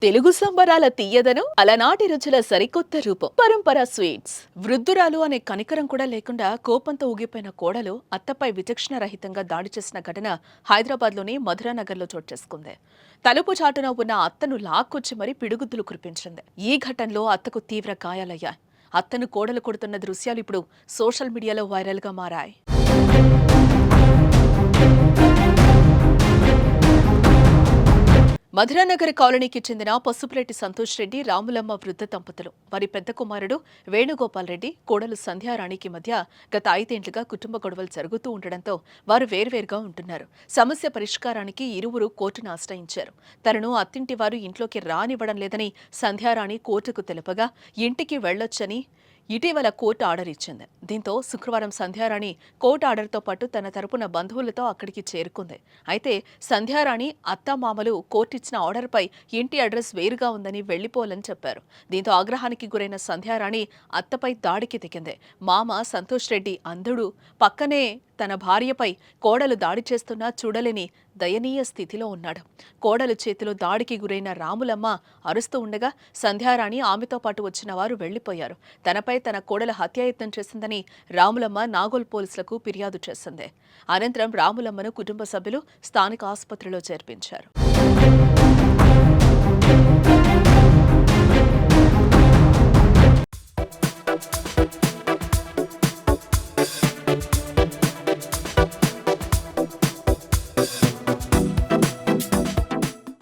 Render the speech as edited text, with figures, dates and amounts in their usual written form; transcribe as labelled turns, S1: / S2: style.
S1: తెలుగు సంబరాల తీయదనం అలనాటి రుచుల సరికొత్త రూపం పరంపర స్వీట్స్. వృద్ధురాలు అనే కనికరం కూడా లేకుండా కోపంతో ఊగిపోయిన కోడలు అత్తపై విచక్షణ రహితంగా దాడి చేసిన ఘటన హైదరాబాద్లోని మధురానగర్లో చోటు చేసుకుంది. తలుపు చాటున ఉన్న అత్తను లాక్కొచ్చి మరీ పిడుగుద్దులు కురిపించింది. ఈ ఘటనలో అత్తకు తీవ్ర గాయాలయ్యాయి. అత్తను కోడలు కొడుతున్న దృశ్యాలు ఇప్పుడు సోషల్ మీడియాలో వైరల్ గా మారాయి. మధురానగర్ కాలనీకి చెందిన పసుపురెడ్డి సంతోష్ రెడ్డి, రాములమ్మ వృద్ధ దంపతులు. వారి పెద్ద కుమారుడు వేణుగోపాల్ రెడ్డి, కోడలు సంధ్యారాణికి మధ్య గత 5 ఏళ్లుగా కుటుంబ గొడవలు జరుగుతూ ఉండడంతో వారు వేర్వేరుగా ఉంటున్నారు. సమస్య పరిష్కారానికి ఇరువురు కోర్టును ఆశ్రయించారు. తనను అత్తింటి వారు ఇంట్లోకి రానివ్వడం లేదని సంధ్యారాణి కోర్టుకు తెలుపగా ఇంటికి వెళ్లొచ్చని ఇటీవల కోర్టు ఆర్డర్ ఇచ్చింది. దీంతో శుక్రవారం సంధ్యారాణి కోర్టు ఆర్డర్తో పాటు తన తరపున బంధువులతో అక్కడికి చేరుకుంది. అయితే సంధ్యారాణి అత్తామామలు కోర్టు ఇచ్చిన ఆర్డర్పై ఇంటి అడ్రస్ వేరుగా ఉందని వెళ్లిపోవాలని చెప్పారు. దీంతో ఆగ్రహానికి గురైన సంధ్యారాణి అత్తపై దాడికి దిగింది. మామ సంతోష్ రెడ్డి అంధుడు, పక్కనే తన భార్యపై కోడలు దాడి చేస్తున్నా చూడలేని దయనీయ స్థితిలో ఉన్నాడు. కోడలు చేతిలో దాడికి గురైన రాములమ్మ అరుస్తూ ఉండగా సంధ్యారాణి ఆమెతో పాటు వచ్చిన వారు వెళ్లిపోయారు. తనపై తన కోడలు హత్యాయత్నం చేసిందని రాములమ్మ నాగోల్ పోలీసులకు ఫిర్యాదు చేసింది. అనంతరం రాములమ్మను కుటుంబ సభ్యులు స్థానిక ఆసుపత్రిలో చేర్పించారు.